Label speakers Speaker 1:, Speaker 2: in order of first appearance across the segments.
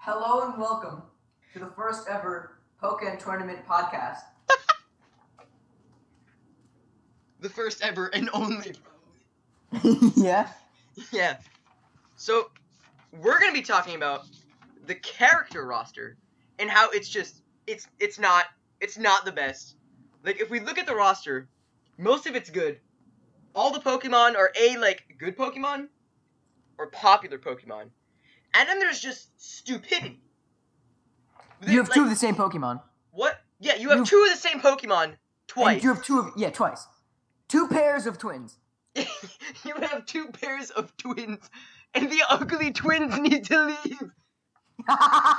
Speaker 1: Hello and welcome to the first ever Pokken Tournament podcast.
Speaker 2: The first ever and only,
Speaker 1: Yeah.
Speaker 2: yeah. So, we're gonna be talking about the character roster and how it's not the best. Like, if we look at the roster, most of it's good. All the Pokemon are good Pokemon or popular Pokemon, and then there's just stupidity.
Speaker 1: You have two of the same Pokemon.
Speaker 2: What? Yeah, you have two of the same Pokemon twice.
Speaker 1: And you have twice. Two pairs of twins.
Speaker 2: You have two pairs of twins, and the ugly twins need to leave. Alright,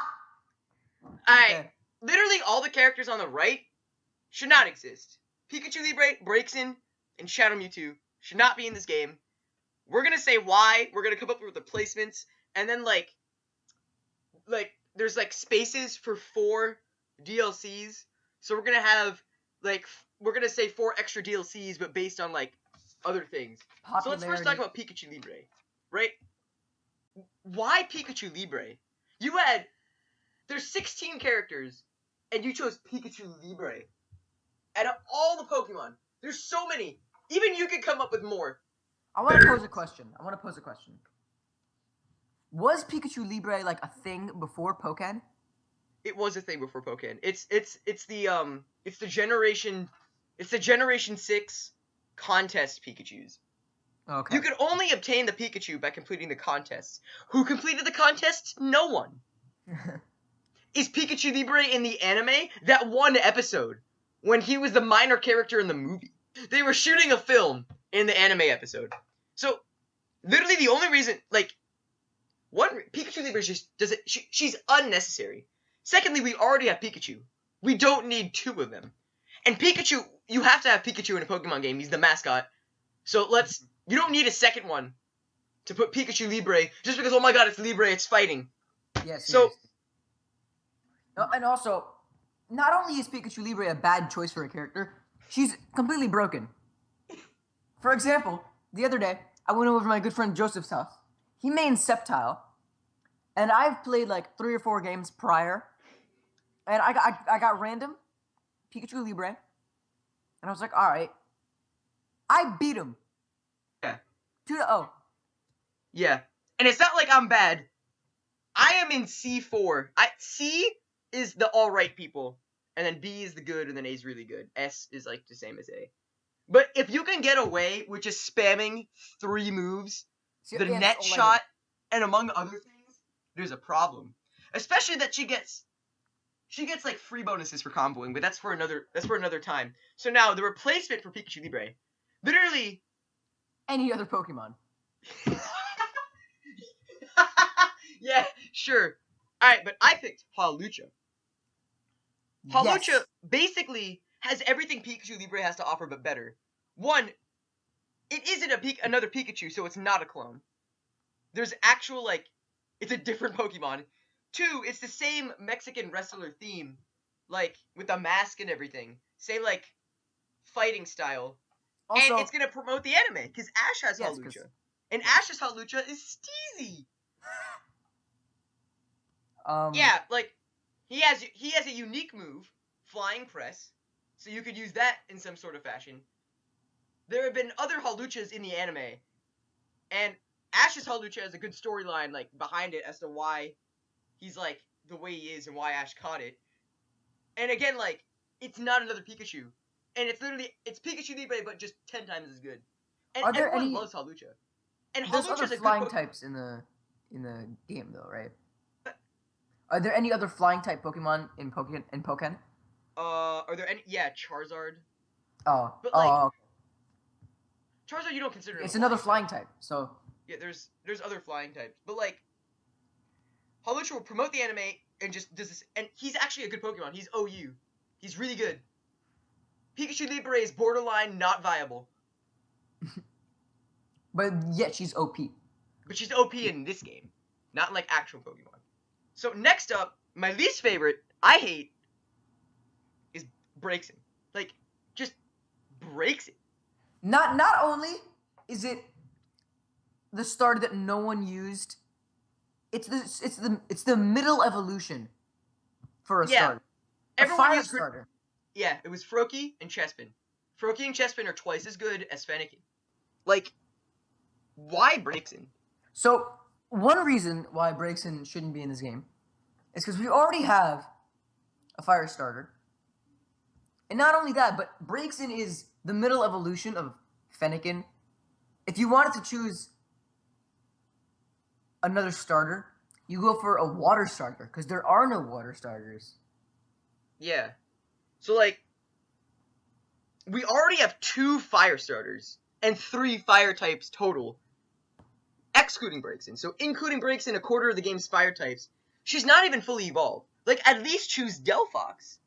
Speaker 1: Okay.
Speaker 2: literally all the characters on the right should not exist. Pikachu Libre, Braixen, and Shadow Mewtwo should not be in this game. We're gonna say why, we're gonna come up with the placements, and then there's spaces for 4 DLCs, so we're gonna have we're gonna say 4 extra DLCs, but based on other things. So let's first talk about Pikachu Libre, right? Why Pikachu Libre? There's 16 characters, and you chose Pikachu Libre. Out of all the Pokemon, there's so many. Even you could come up with more.
Speaker 1: I want to pose a question. Was Pikachu Libre a thing before Pokken?
Speaker 2: It was a thing before Pokken. It's the generation 6 contest Pikachus.
Speaker 1: Okay.
Speaker 2: You could only obtain the Pikachu by completing the contests. Who completed the contests? No one. Is Pikachu Libre in the anime? That one episode when he was the minor character in the movie. They were shooting a film in the anime episode. So, literally the only reason, Pikachu Libre she's unnecessary. Secondly, we already have Pikachu. We don't need 2 of them. And Pikachu, you have to have Pikachu in a Pokemon game. He's the mascot. So you don't need a second one to put Pikachu Libre just because, oh my god, it's Libre, it's fighting.
Speaker 1: Yes.
Speaker 2: So,
Speaker 1: and also, not only is Pikachu Libre a bad choice for a character, she's completely broken. For example, the other day, I went over to my good friend Joseph's house. He mains Sceptile, and I've played 3 or 4 games prior, and I got random Pikachu Libre, and I was like, all right, I beat him.
Speaker 2: Yeah.
Speaker 1: 2-0.
Speaker 2: Yeah. And it's not like I'm bad. I am in C4. C is the alright people, and then B is the good, and then A is really good. S is the same as A. But if you can get away with just spamming 3 moves, the net shot, and among other things, there's a problem. Especially that she gets free bonuses for comboing, but that's for another time. So now the replacement for Pikachu Libre, literally
Speaker 1: any other Pokemon.
Speaker 2: Yeah, sure. Alright, but I picked Hawlucha. Hawlucha basically has everything Pikachu Libre has to offer, but better. 1, it isn't another Pikachu, so it's not a clone. There's actual, it's a different Pokemon. 2, it's the same Mexican wrestler theme, with a mask and everything. Same, fighting style. Also, and it's gonna promote the anime, because Ash has Hawlucha. And Ash's Hawlucha is steezy. Yeah, he has a unique move, Flying Press, so you could use that in some sort of fashion. There have been other Hawluchas in the anime, and Ash's Hawlucha has a good storyline, behind it as to why he's, the way he is and why Ash caught it. And again, it's not another Pikachu. And it's Pikachu Libre, but just 10 times as good. And everyone loves Hawlucha. And
Speaker 1: there's
Speaker 2: Hawlucha's
Speaker 1: other flying types in the game, though, right? Are there any other flying type Pokemon in Pokken?
Speaker 2: Are there any? Yeah, Charizard.
Speaker 1: Oh.
Speaker 2: But Charizard, you don't consider it.
Speaker 1: It's another flying type. So.
Speaker 2: Yeah, there's other flying types, but Hawlucha will promote the anime and just does this, and he's actually a good Pokemon. He's OU. He's really good. Pikachu Libre is borderline not viable.
Speaker 1: But yet she's OP.
Speaker 2: But she's OP in this game, not in actual Pokemon. So next up, my least favorite, I hate, is Braixen. Just breaks it.
Speaker 1: Not only is it the starter that no one used, it's the middle evolution for a
Speaker 2: Yeah.
Speaker 1: starter. A
Speaker 2: Everyone
Speaker 1: fire
Speaker 2: used
Speaker 1: starter.
Speaker 2: Yeah, it was Froakie and Chespin. Froakie and Chespin are twice as good as Fennekin. Like, why Braixen?
Speaker 1: So one reason why Braixen shouldn't be in this game is because we already have a fire starter. And not only that, but Braixen is the middle evolution of Fennekin. If you wanted to choose another starter, you go for a water starter, because there are no water starters.
Speaker 2: Yeah. So, like, we already have 2 fire starters and 3 fire types total, excluding Braixen. So, including Braixen, a quarter of the game's fire types, she's not even fully evolved. Like, at least choose Delphox,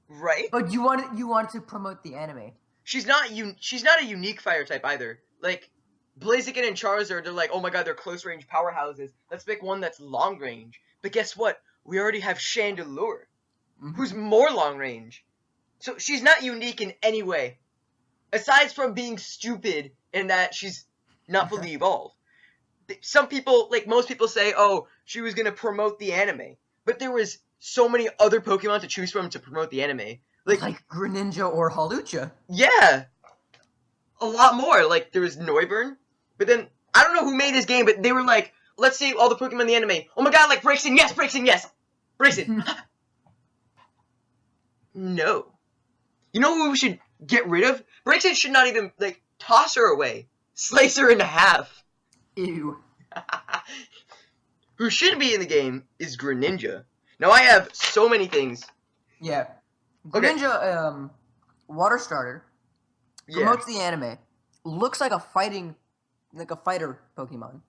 Speaker 2: right?
Speaker 1: But you wanted to promote the anime.
Speaker 2: She's not a unique fire type either. Like, Blaziken and Charizard, they're like, oh my god, they're close range powerhouses. Let's pick one that's long range. But guess what? We already have Chandelure, who's more long range. So she's not unique in any way. Aside from being stupid in that she's not fully evolved. Some people, like most people say, oh, she was going to promote the anime. But there was so many other Pokemon to choose from to promote the anime.
Speaker 1: Like Greninja or Hawlucha.
Speaker 2: Yeah. A lot more. Like, there was Noivern. But then, I don't know who made this game, but they were like, let's see all the Pokemon in the anime. Oh my god, like, Braixen, yes, Braixen, yes! Braixen. No. You know who we should get rid of? Braixen should not even, like, toss her away. Slice her in half.
Speaker 1: Ew.
Speaker 2: Who should be in the game is Greninja. Now, I have so many things.
Speaker 1: Yeah. Greninja, water starter, promotes the anime, looks like a fighter Pokemon.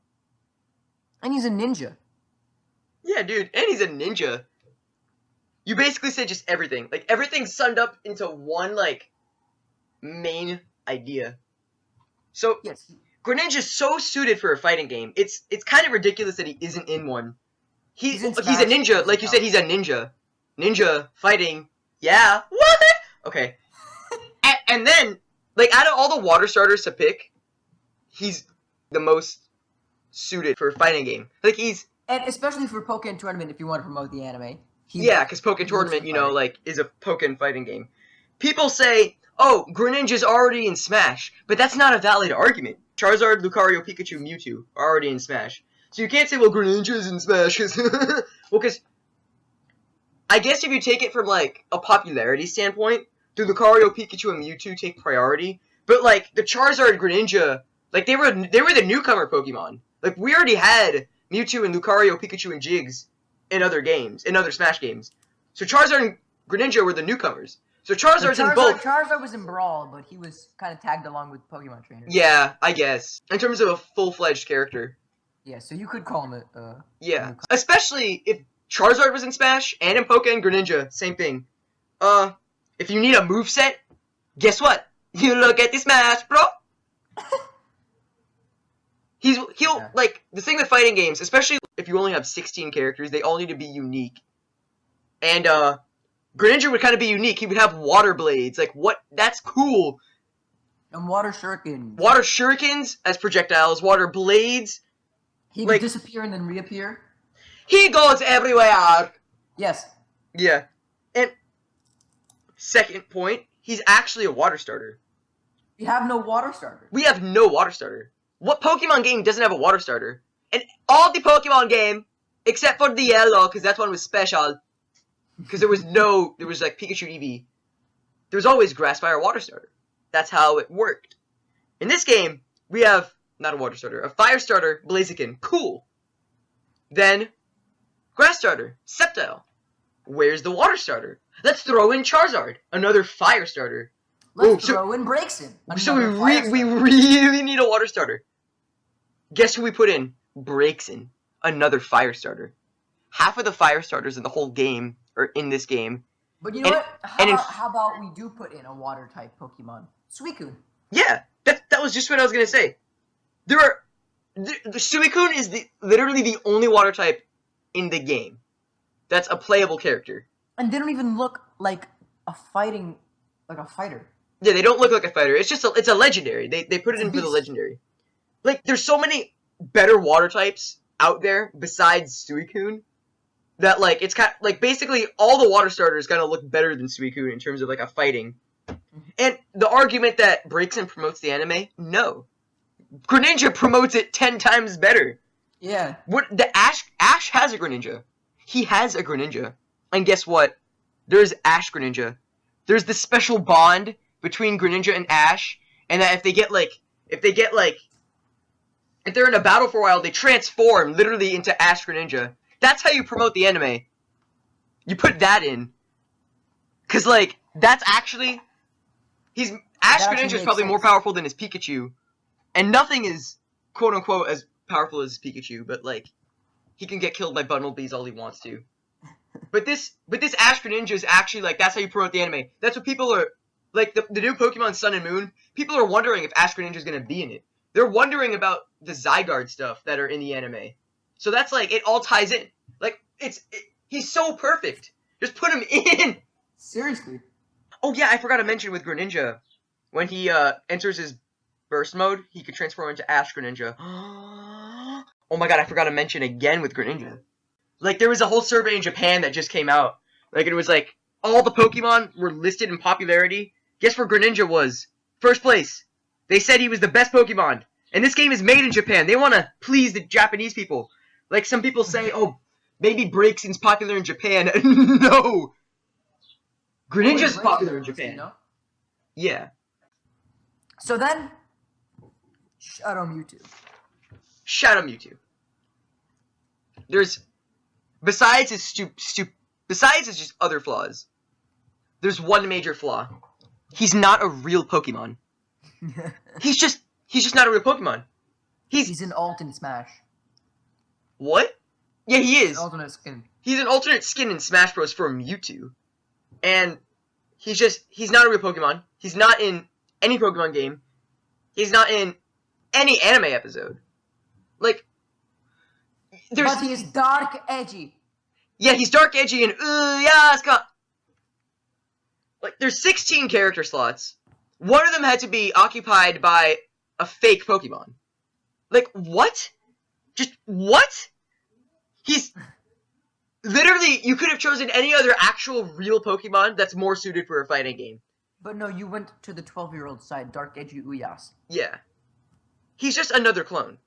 Speaker 1: And he's a ninja.
Speaker 2: Yeah, dude, and he's a ninja. You basically said just everything. Like, everything's summed up into one, like, main idea. So,
Speaker 1: Yes.
Speaker 2: Greninja's so suited for a fighting game. It's kind of ridiculous that he isn't in one. He's a
Speaker 1: Smash.
Speaker 2: ninja. Like you said, he's a ninja. Ninja, fighting. Yeah. What? Okay. and then, like, out of all the water starters to pick, he's the most suited for a fighting game. Like, he's...
Speaker 1: And especially for Pokken Tournament, if you want to promote the anime.
Speaker 2: Yeah, because Pokken Tournament, you know, like, is a Pokken fighting game. People say, oh, Greninja's already in Smash, but that's not a valid argument. Charizard, Lucario, Pikachu, Mewtwo are already in Smash. So you can't say, well, Greninja's in Smash. Well, because I guess if you take it from, like, a popularity standpoint, do Lucario, Pikachu, and Mewtwo take priority? But, like, the Charizard, Greninja, like, they were the newcomer Pokemon. Like, we already had Mewtwo and Lucario, Pikachu, and Jigs in other games, in other Smash games. So Charizard and Greninja were the newcomers. So Charizard's in both.
Speaker 1: Charizard was in Brawl, but he was kind of tagged along with Pokemon trainers.
Speaker 2: Yeah, I guess. In terms of a full-fledged character.
Speaker 1: Yeah, so you could call him
Speaker 2: yeah. Especially if Charizard was in Smash, and in Pokken Greninja, same thing. If you need a moveset, guess what? You look at the Smash, bro! Like, the thing with fighting games, especially if you only have 16 characters, they all need to be unique. And, Greninja would kind of be unique. He would have water blades. Like, what? That's cool.
Speaker 1: And water shurikens.
Speaker 2: Water shurikens as projectiles. Water blades.
Speaker 1: He could disappear and then reappear.
Speaker 2: He goes everywhere.
Speaker 1: Yes.
Speaker 2: Yeah. And second point, he's actually a water starter.
Speaker 1: We have no water starter.
Speaker 2: We have no water starter. What Pokemon game doesn't have a water starter? And all the Pokemon game, except for the yellow, because that one was special. Because there was like Pikachu Eevee. There was always Grass Fire water starter. That's how it worked. In this game, we have, not a water starter, a fire starter, Blaziken. Cool. Then, grass starter, Sceptile. Where's the water starter? Let's throw in Charizard, another fire starter.
Speaker 1: Let's throw in Braixen.
Speaker 2: So we really need a water starter. Guess who we put in? Braixen, another fire starter. Half of the fire starters in the whole game are in this game.
Speaker 1: But you know what? How about we do put in a water type Pokemon? Suicune.
Speaker 2: Yeah, that was just what I was gonna say. The Suicune is literally the only water type in the game that's a playable character.
Speaker 1: And they don't even look like a fighter.
Speaker 2: Yeah, they don't look like a fighter. It's just it's a legendary. They put it in for the legendary. Like, there's so many better water types out there besides Suicune that like it's kind like basically all the water starters kind of look better than Suicune in terms of like a fighting. And the argument that breaks and promotes the anime, no. Greninja promotes it 10 times better.
Speaker 1: Yeah.
Speaker 2: What the Ash has a Greninja. He has a Greninja. And guess what? There's Ash Greninja. There's this special bond between Greninja and Ash, and that if they're in a battle for a while, they transform literally into Ash Greninja. That's how you promote the anime. You put that in. Cause like, that's actually Ash Greninja is probably more powerful than his Pikachu. And nothing is quote unquote as powerful as his Pikachu, but like he can get killed by Bumblebees all he wants to. But this Ash Greninja is actually like that's how you promote the anime. That's what people are like the new Pokemon Sun and Moon. People are wondering if Ash Greninja is gonna be in it. They're wondering about the Zygarde stuff that are in the anime. So that's like it all ties in. Like he's so perfect. Just put him in.
Speaker 1: Seriously.
Speaker 2: Oh yeah, I forgot to mention with Greninja, when he enters his burst mode, he could transform into Ash Greninja. Oh my god, I forgot to mention again with Greninja. Like, there was a whole survey in Japan that just came out. Like, it was like, all the Pokemon were listed in popularity. Guess where Greninja was? First place. They said he was the best Pokemon. And this game is made in Japan. They want to please the Japanese people. Like, some people say, oh, maybe Breakson's popular in Japan. No! Greninja's popular in Japan.
Speaker 1: No?
Speaker 2: Yeah.
Speaker 1: So then, Shadow Mewtwo.
Speaker 2: Shadow Mewtwo. There's, besides his just other flaws, there's one major flaw. He's not a real Pokemon. He's just not a real Pokemon.
Speaker 1: He's an alternate Smash.
Speaker 2: What? Yeah, he is.
Speaker 1: An alternate skin.
Speaker 2: He's an alternate skin in Smash Bros. For Mewtwo. And he's not a real Pokemon. He's not in any Pokemon game. He's not in any anime episode. Like,
Speaker 1: But he is dark, edgy.
Speaker 2: Yeah, he's dark, edgy, and yeah, Scott. Like, there's 16 character slots. One of them had to be occupied by a fake Pokemon. Like, what? Just what? He's literally, you could have chosen any other actual real Pokemon that's more suited for a fighting game.
Speaker 1: But no, you went to the 12-year-old side, dark, edgy Uyas.
Speaker 2: Yeah. He's just another clone.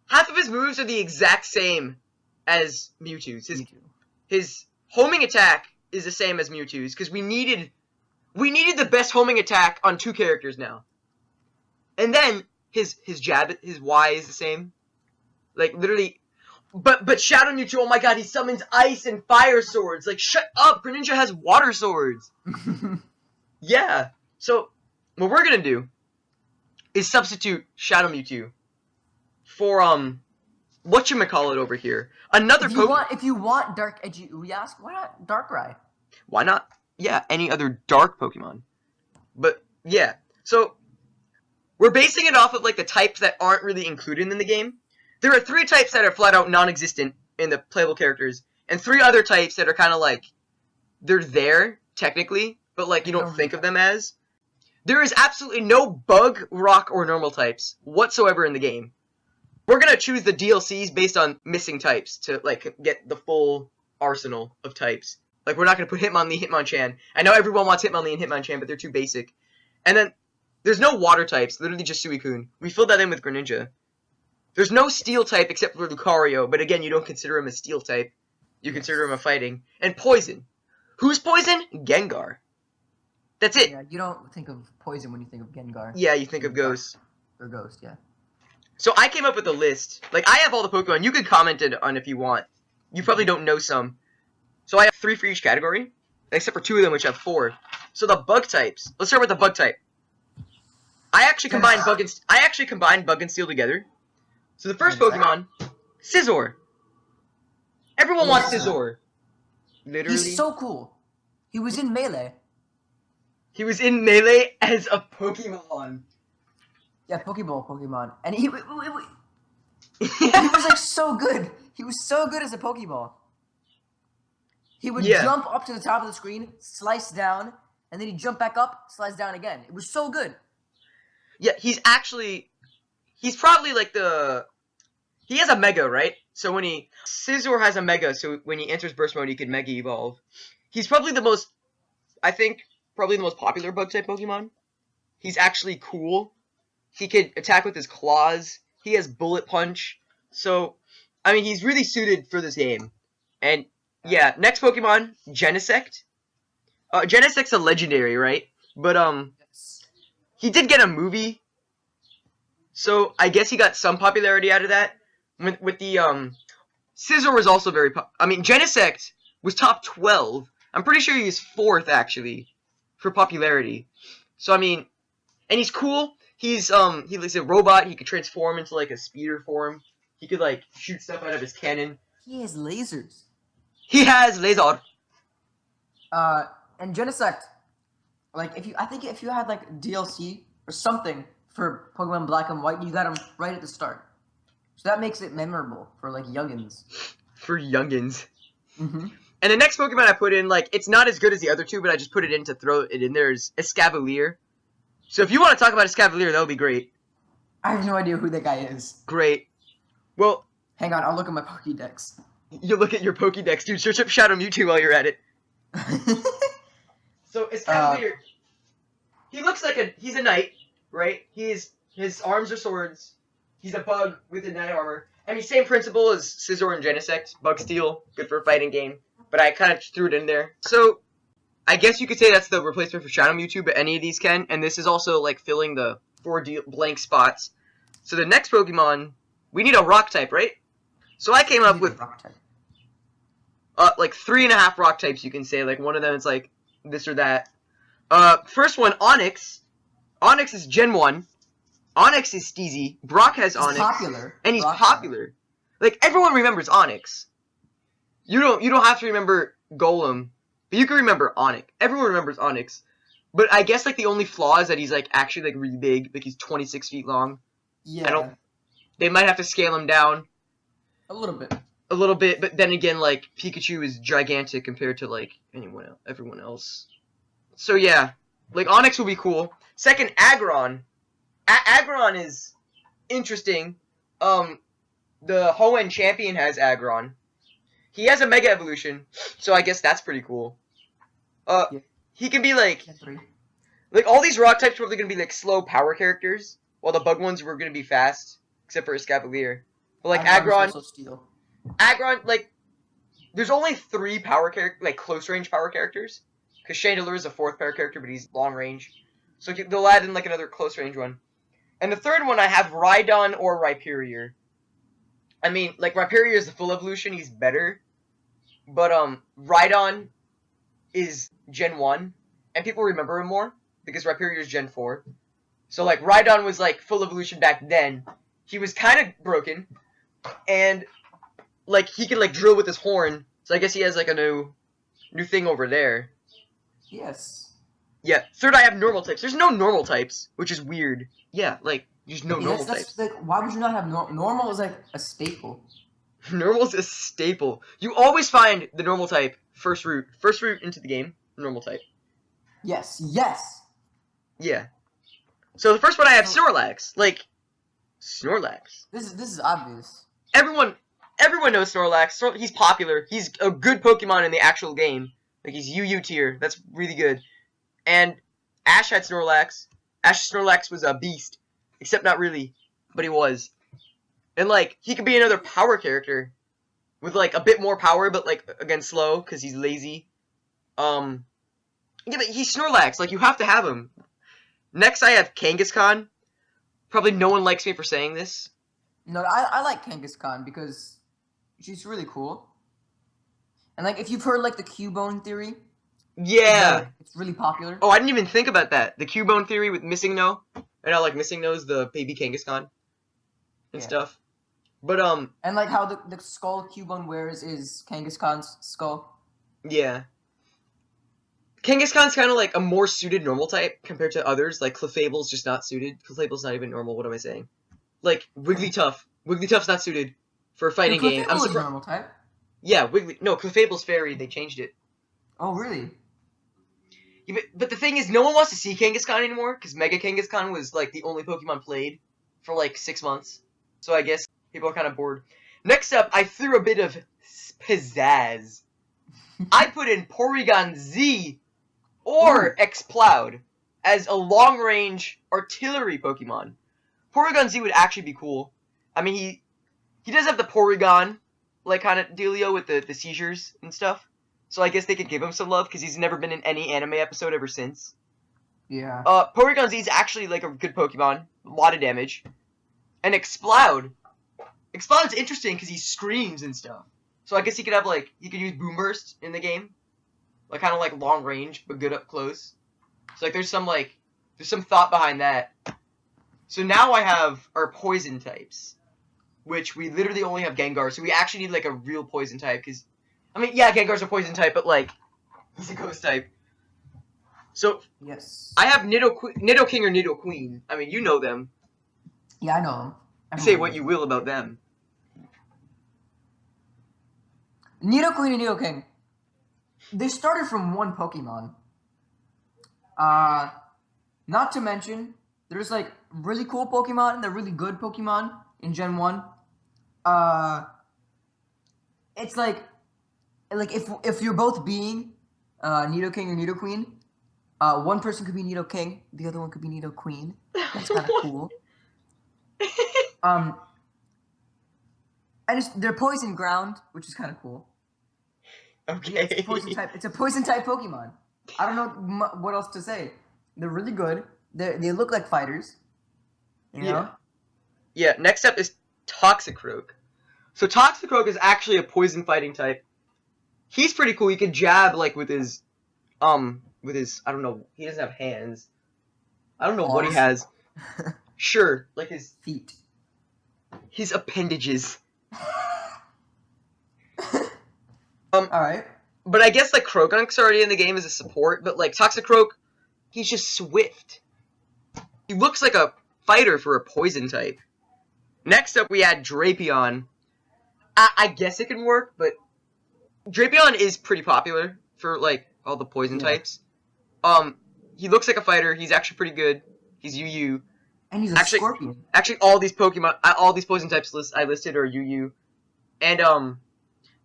Speaker 2: Half of his moves are the exact same as Mewtwo's. His homing attack is the same as Mewtwo's, because we needed the best homing attack on 2 characters now. And then his jab, his Y is the same. Like, literally. But Shadow Mewtwo, oh my god, he summons ice and fire swords. Like, shut up! Greninja has water swords. Yeah. So, what we're gonna do is substitute Shadow Mewtwo for, whatchamacallit over here. Another Pokemon.
Speaker 1: If you want dark, edgy Uyas, why not Darkrai?
Speaker 2: Why not? Yeah, any other dark Pokemon. But, yeah. So, we're basing it off of, like, the types that aren't really included in the game. There are 3 types that are flat out non-existent in the playable characters, and 3 other types that are kind of like, they're there, technically, but, like, you don't think of them as. There is absolutely no bug, rock, or normal types whatsoever in the game. We're gonna choose the DLCs based on missing types to, like, get the full arsenal of types. Like, we're not gonna put Hitmonlee, Hitmonchan. I know everyone wants Hitmonlee and Hitmonchan, but they're too basic. And then, there's no water types, literally just Suicune. We filled that in with Greninja. There's no steel type except for Lucario, but again, you don't consider him a steel type. You consider him a fighting. And poison. Who's poison? Gengar. That's it.
Speaker 1: Yeah, you don't think of poison when you think of Gengar.
Speaker 2: Yeah, you think of Ghost.
Speaker 1: Or Ghost, yeah.
Speaker 2: So I came up with a list. Like, I have all the Pokemon. You can comment it on if you want. You probably don't know some. So I have 3 for each category, except for 2 of them, which have 4. So the bug types. Let's start with the bug type. I actually combined Bug and Steel together. So the first Pokemon, Scizor. Everyone wants Scizor. Literally.
Speaker 1: He's so cool. He was in Melee.
Speaker 2: He was in Melee as a Pokemon.
Speaker 1: Yeah, Pokeball Pokemon. And he was like so good. He was so good as a Pokeball. He would jump up to the top of the screen, slice down, and then he'd jump back up, slice down again. It was so good.
Speaker 2: Yeah, he's probably like he has a Mega, right? So Scizor has a Mega, so when he enters Burst Mode, he can Mega Evolve. He's probably the most popular Bug-type Pokemon. He's actually cool. He could attack with his claws. He has Bullet Punch. So, I mean, he's really suited for this game. And, yeah, next Pokemon, Genesect. Genesect's a legendary, right? But, he did get a movie. So, I guess he got some popularity out of that. With the, Scizor was also very Genesect was top 12. I'm pretty sure he's 4th, actually, for popularity. So, I mean, and he's cool. He's a robot. He could transform into, like, a speeder form. He could, like, shoot stuff out of his cannon.
Speaker 1: He has lasers.
Speaker 2: He has laser.
Speaker 1: And Genesect, like, I think if you had, like, DLC or something for Pokemon Black and White, you got him right at the start. So that makes it memorable for, like, youngins.
Speaker 2: For youngins.
Speaker 1: Mm-hmm.
Speaker 2: And the next Pokemon I put in, like, it's not as good as the other two, but I just put it in to throw it in there, is Escavalier. So if you want to talk about Escavalier, that would be great.
Speaker 1: I have no idea who that guy is.
Speaker 2: Great. Well...
Speaker 1: Hang on, I'll look at my Pokédex.
Speaker 2: You look at your Pokédex, dude. Search up Shadow Mewtwo while you're at it. So Escavalier... he looks like he's a knight, right? His arms are swords. He's a bug with a knight armor. I mean, same principle as Scizor and Genesect. Bug Steel, good for a fighting game. But I kind of threw it in there. So, I guess you could say that's the replacement for Shadow Mewtwo, but any of these can. And this is also, like, filling the 4 blank spots. So the next Pokemon, we need a rock type, right? So I came up with, like, 3.5 rock types, you can say. Like, one of them is, like, this or that. First one, Onix. Onix is Gen 1. Onix is Steezy. Brock has Onix. He's
Speaker 1: popular.
Speaker 2: And he's popular. Like, everyone remembers Onix. You don't have to remember Golem, but you can remember Onix. Everyone remembers Onix. But I guess, like, the only flaw is that he's, like, actually, like, really big. Like, he's 26 feet long.
Speaker 1: Yeah.
Speaker 2: They might have to scale him down.
Speaker 1: A little bit.
Speaker 2: A little bit, but then again, like, Pikachu is gigantic compared to, like, everyone else. So, yeah. Like, Onix will be cool. Second, Aggron. Aggron is interesting. The Hoenn champion has Aggron. He has a Mega Evolution, so I guess that's pretty cool. He can be, like, all these rock types are probably going to be, like, slow power characters, while the bug ones were going to be fast, except for Escavalier. But, like, Aggron, like, there's only 3 power characters, like, close-range power characters, because Chandelure is a 4th power character, but he's long-range. So they'll add in, like, another close-range one. And the third one, I have Rhydon or Rhyperior. I mean, like, Rhyperior is the full evolution, he's better. But, Rhydon is Gen 1, and people remember him more, because Rhyperior is Gen 4. So, like, Rhydon was, like, full evolution back then. He was kind of broken, and, like, he can, like, drill with his horn, so I guess he has, like, a new thing over there.
Speaker 1: Yes.
Speaker 2: Yeah, third I have normal types. There's no normal types, which is weird. Yeah, like, there's no normal types.
Speaker 1: Like, why would you not have normal is like a staple.
Speaker 2: Normal's a staple. You always find the normal type first route. First route into the game, normal type.
Speaker 1: Yes.
Speaker 2: Yeah. So the first one I have Snorlax. Like, Snorlax.
Speaker 1: This is obvious.
Speaker 2: Everyone knows Snorlax. He's popular. He's a good Pokemon in the actual game. Like, he's UU tier. That's really good. And Ash had Snorlax. Ash's Snorlax was a beast. Except not really. But he was. And, like, he could be another power character. With, like, a bit more power, but, like, again, slow. Because he's lazy. Yeah, but he's Snorlax. Like, you have to have him. Next, I have Kangaskhan. Probably no one likes me for saying this.
Speaker 1: No, I like Kangaskhan because she's really cool. And, like, if you've heard, like, the Cubone theory...
Speaker 2: Yeah.
Speaker 1: It's really popular.
Speaker 2: Oh, I didn't even think about that. The Cubone theory with Missing No. And how, like, Missing No's the baby Kangaskhan. And stuff. But,
Speaker 1: And, like, how the skull Cubone wears is Kangaskhan's skull.
Speaker 2: Yeah. Kangaskhan's kind of, like, a more suited normal type compared to others. Like, Clefable's just not suited. Clefable's not even normal. What am I saying? Like, Wigglytuff. Wigglytuff's not suited for a fighting game. I'm surprised.
Speaker 1: Normal type.
Speaker 2: Yeah, No, Clefable's fairy. They changed it.
Speaker 1: Oh, really?
Speaker 2: Yeah, but the thing is, no one wants to see Kangaskhan anymore, because Mega Kangaskhan was, like, the only Pokemon played for, like, 6 months. So I guess People are kind of bored. Next up, I threw a bit of pizzazz. I put in Porygon Z or Exploud as a long-range artillery Pokemon. Porygon Z would actually be cool. I mean, he does have the Porygon, like, kind of dealio with the seizures and stuff. So I guess they could give him some love, because he's never been in any anime episode ever since.
Speaker 1: Yeah.
Speaker 2: Porygon Z is actually, like, a good Pokemon. A lot of damage. And Exploud. Exploud's interesting, because he screams and stuff. So I guess he could have, like, he could use Boom Burst in the game. Like, kind of, like, long range, but good up close. So, like, there's some thought behind that. So now I have our poison types. Which we literally only have Gengar, so we actually need, like, a real poison type, because... I mean, yeah, Gengar's a poison type, but, like, he's a ghost type. So,
Speaker 1: yes.
Speaker 2: I have Nidoking or Nidoqueen. I mean, you know them.
Speaker 1: Yeah, I know them.
Speaker 2: Say what you will about them.
Speaker 1: Nidoqueen and Nidoking. They started from one Pokemon. Not to mention, there's, like, really cool Pokemon and they're really good Pokemon in Gen 1. It's like if you're both being Nidoking or Nidoqueen, one person could be Nidoking, the other one could be Nidoqueen. That's kind of cool. And they're poison ground, which is kind of cool.
Speaker 2: Okay.
Speaker 1: It's a poison type. It's a poison type Pokemon. I don't know what else to say. They're really good. They look like fighters. You know?
Speaker 2: Yeah. Next up is Toxicroak. So Toxicroak is actually a poison fighting type. He's pretty cool. He can jab like with his I don't know. He doesn't have hands. I don't know what he has. Sure, like his
Speaker 1: feet.
Speaker 2: His appendages.
Speaker 1: Alright.
Speaker 2: But I guess like Croagunk's already in the game as a support, but like Toxicroak, he's just swift. He looks like a fighter for a poison type. Next up we had Drapion. I guess it can work, but Drapion is pretty popular for like all the poison types. He looks like a fighter, he's actually pretty good. He's UU.
Speaker 1: And he's a scorpion.
Speaker 2: Actually all these Pokemon all these poison types I listed are UU. And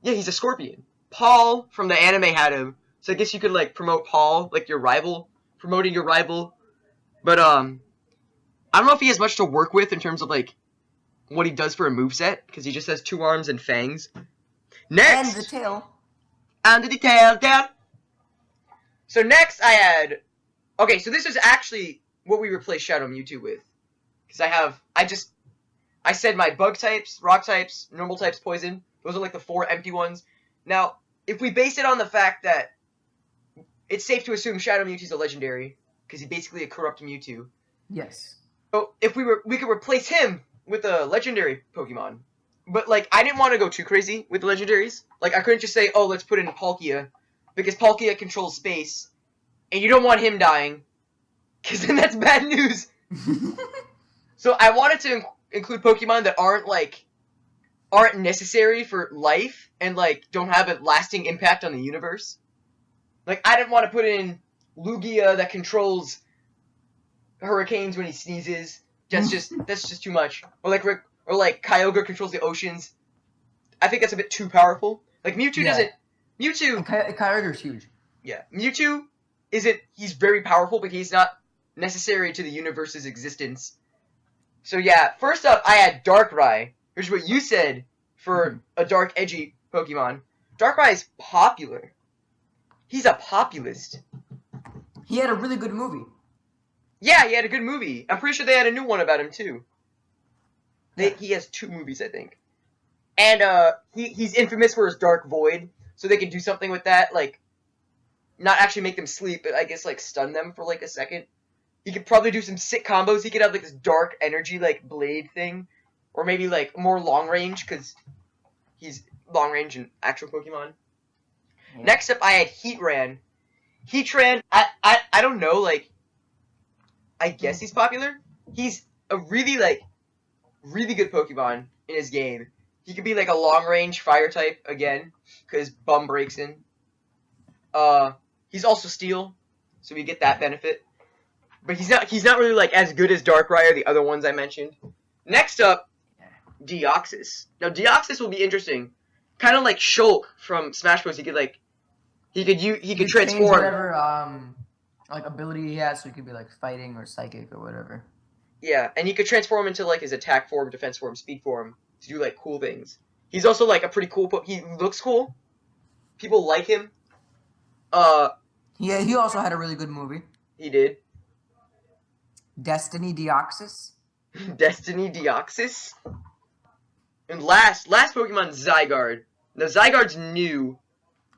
Speaker 2: yeah, he's a scorpion. Paul from the anime had him, so I guess you could like promote Paul, like your rival, promoting your rival. But I don't know if he has much to work with in terms of like what he does for a moveset, because he just has 2 arms and fangs. Next,
Speaker 1: and the tail.
Speaker 2: And the tail down. So next I had, okay, so this is actually what we replaced Shadow Mewtwo with, because I said my bug types, rock types, normal types, poison. Those are like the 4 empty ones. Now, if we base it on the fact that it's safe to assume Shadow Mewtwo's a legendary, because he's basically a corrupt Mewtwo.
Speaker 1: Yes.
Speaker 2: So if we could replace him with a legendary Pokemon. But like I didn't want to go too crazy with the legendaries. Like I couldn't just say, "Oh, let's put in Palkia," because Palkia controls space, and you don't want him dying, because then that's bad news. So I wanted to include Pokemon that aren't necessary for life and like don't have a lasting impact on the universe. Like I didn't want to put in Lugia that controls hurricanes when he sneezes. That's just too much. Or like Kyogre controls the oceans. I think that's a bit too powerful. Like Mewtwo doesn't. Mewtwo.
Speaker 1: Kyogre's huge.
Speaker 2: Yeah, Mewtwo isn't. He's very powerful, but he's not necessary to the universe's existence. So yeah, first up I had Darkrai. Here's what you said for a dark, edgy Pokemon. Darkrai is popular. He's a populist.
Speaker 1: He had a really good movie.
Speaker 2: Yeah, he had a good movie. I'm pretty sure they had a new one about him, too. He has 2 movies, I think. And he's infamous for his Dark Void, so they can do something with that, like, not actually make them sleep, but I guess, like, stun them for, like, a second. He could probably do some sick combos. He could have, like, this dark energy, like, blade thing. Or maybe, like, more long range, because he's long range in actual Pokemon. Yeah. Next up, I had Heatran. Heatran, I don't know, like, I guess he's popular. He's a really good Pokemon in his game. He could be, like, a long-range fire type, again, because Bum breaks in. He's also Steel, so we get that benefit. But he's not really, like, as good as Darkrai or the other ones I mentioned. Next up, Deoxys. Now, Deoxys will be interesting. Kind of like Shulk from Smash Bros. He could
Speaker 1: Change
Speaker 2: transform.
Speaker 1: whatever like ability he has, so he could be like fighting or psychic or whatever.
Speaker 2: Yeah, and he could transform into like his attack form, defense form, speed form to do like cool things. He's also like a pretty cool. He looks cool. People like him.
Speaker 1: Yeah, he also had a really good movie.
Speaker 2: He did.
Speaker 1: Destiny Deoxys.
Speaker 2: Destiny Deoxys. And last Pokemon, Zygarde. Now Zygarde's new.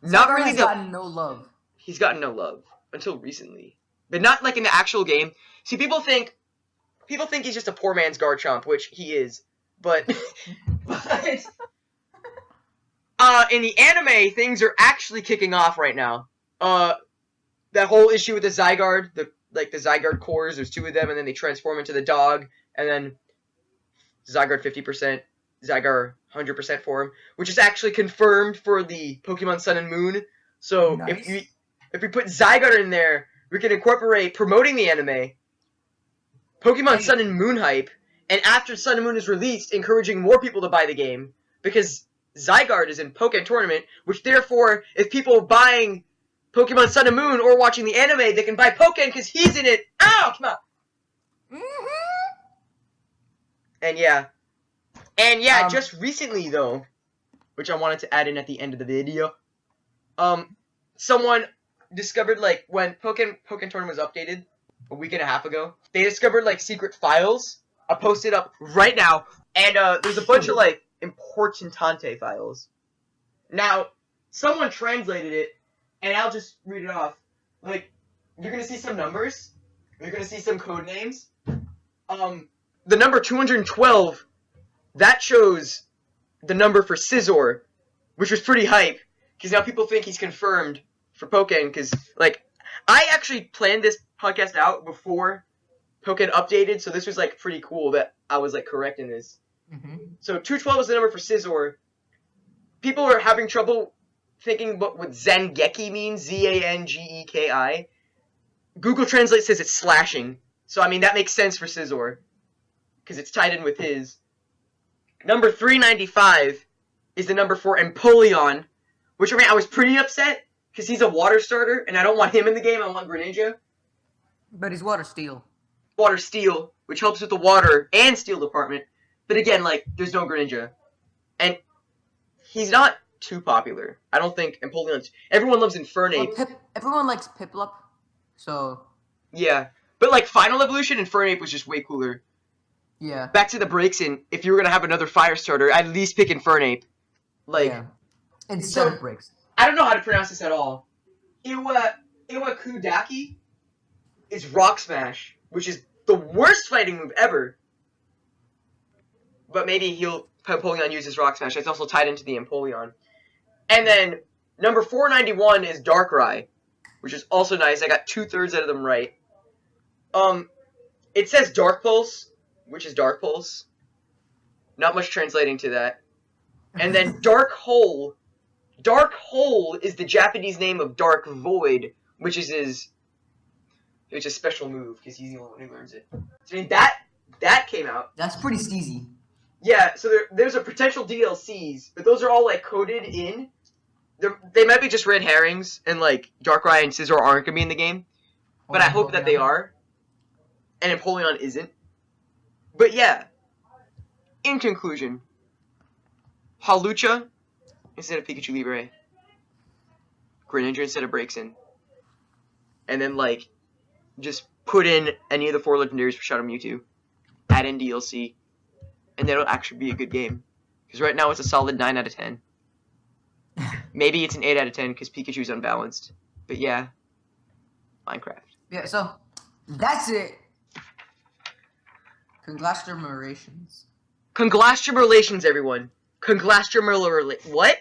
Speaker 2: Not really.
Speaker 1: He's gotten no love.
Speaker 2: He's gotten no love until recently, but not like in the actual game. See, people think he's just a poor man's Garchomp, which he is. But in the anime, things are actually kicking off right now. That whole issue with the Zygarde, the Zygarde cores, there's 2 of them, and then they transform into the dog, and then Zygarde 50%, Zygarde 100% form, which is actually confirmed for the Pokemon Sun and Moon. So
Speaker 1: nice.
Speaker 2: if we put Zygarde in there, we can incorporate promoting the anime, Pokemon Sun and Moon hype, and after Sun and Moon is released, encouraging more people to buy the game, because Zygarde is in Pokken Tournament, which therefore, if people are buying Pokemon Sun and Moon or watching the anime, they can buy Pokken because he's in it. Ow! Come on.
Speaker 1: Mm-hmm.
Speaker 2: And yeah, just recently though, which I wanted to add in at the end of the video, someone discovered like when Pokken Tournament was updated a week and a half ago, they discovered like secret files. I'll post it up right now, and there's a bunch of like Importante files. Now, someone translated it, and I'll just read it off. Like, you're gonna see some numbers. You're gonna see some code names. The number 212, that shows the number for Scizor, which was pretty hype, because now people think he's confirmed for Pokken, because, like, I actually planned this podcast out before Pokken updated, so this was, like, pretty cool that I was, like, correct in this.
Speaker 1: Mm-hmm.
Speaker 2: So 212 is the number for Scizor. People are having trouble thinking what Zangeki means, Zangeki. Google Translate says it's slashing, so I mean that makes sense for Scizor, because it's tied in with his. Number 395 is the number for Empoleon, which I mean I was pretty upset, because he's a water starter, and I don't want him in the game, I want Greninja.
Speaker 1: But he's Water Steel.
Speaker 2: Water Steel, which helps with the water and steel department. But again, like, there's no Greninja. And he's not too popular. I don't think Empoleon's... Everyone loves Infernape.
Speaker 1: Well, everyone likes Piplup, so...
Speaker 2: Yeah. But, like, Final Evolution, Infernape was just way cooler.
Speaker 1: Yeah.
Speaker 2: Back to the Braixen, if you were going to have another fire starter, I'd at least pick Infernape. Like...
Speaker 1: Yeah. Instead of Braixen.
Speaker 2: I don't know how to pronounce this at all. Iwakudaki is Rock Smash, which is the worst fighting move ever. But maybe Empoleon uses Rock Smash. It's also tied into the Empoleon. And then number 491 is Darkrai, which is also nice. I got 2/3 out of them right. It says Dark Pulse, which is Dark Pulse. Not much translating to that. And then Dark Hole. Dark Hole is the Japanese name of Dark Void, which is his special move, because he's the only one who learns it. So, I mean, that came out.
Speaker 1: That's pretty steezy.
Speaker 2: Yeah, so there's a potential DLCs, but those are all, like, coded in. They might be just red herrings, and, like, Darkrai and Scizor aren't going to be in the game. But I hope that they are. And Empoleon isn't. But, yeah. In conclusion, Hawlucha instead of Pikachu Libre. Greninja instead of Braixen. And then, like, just put in any of the 4 legendaries for Shadow Mewtwo. Add in DLC. And then it'll actually be a good game. Because right now it's a solid 9 out of 10. Maybe it's an 8 out of 10 because Pikachu's unbalanced. But yeah. Minecraft.
Speaker 1: Yeah, so that's it. Congratulations.
Speaker 2: Congratulations, everyone. Congratulations. What?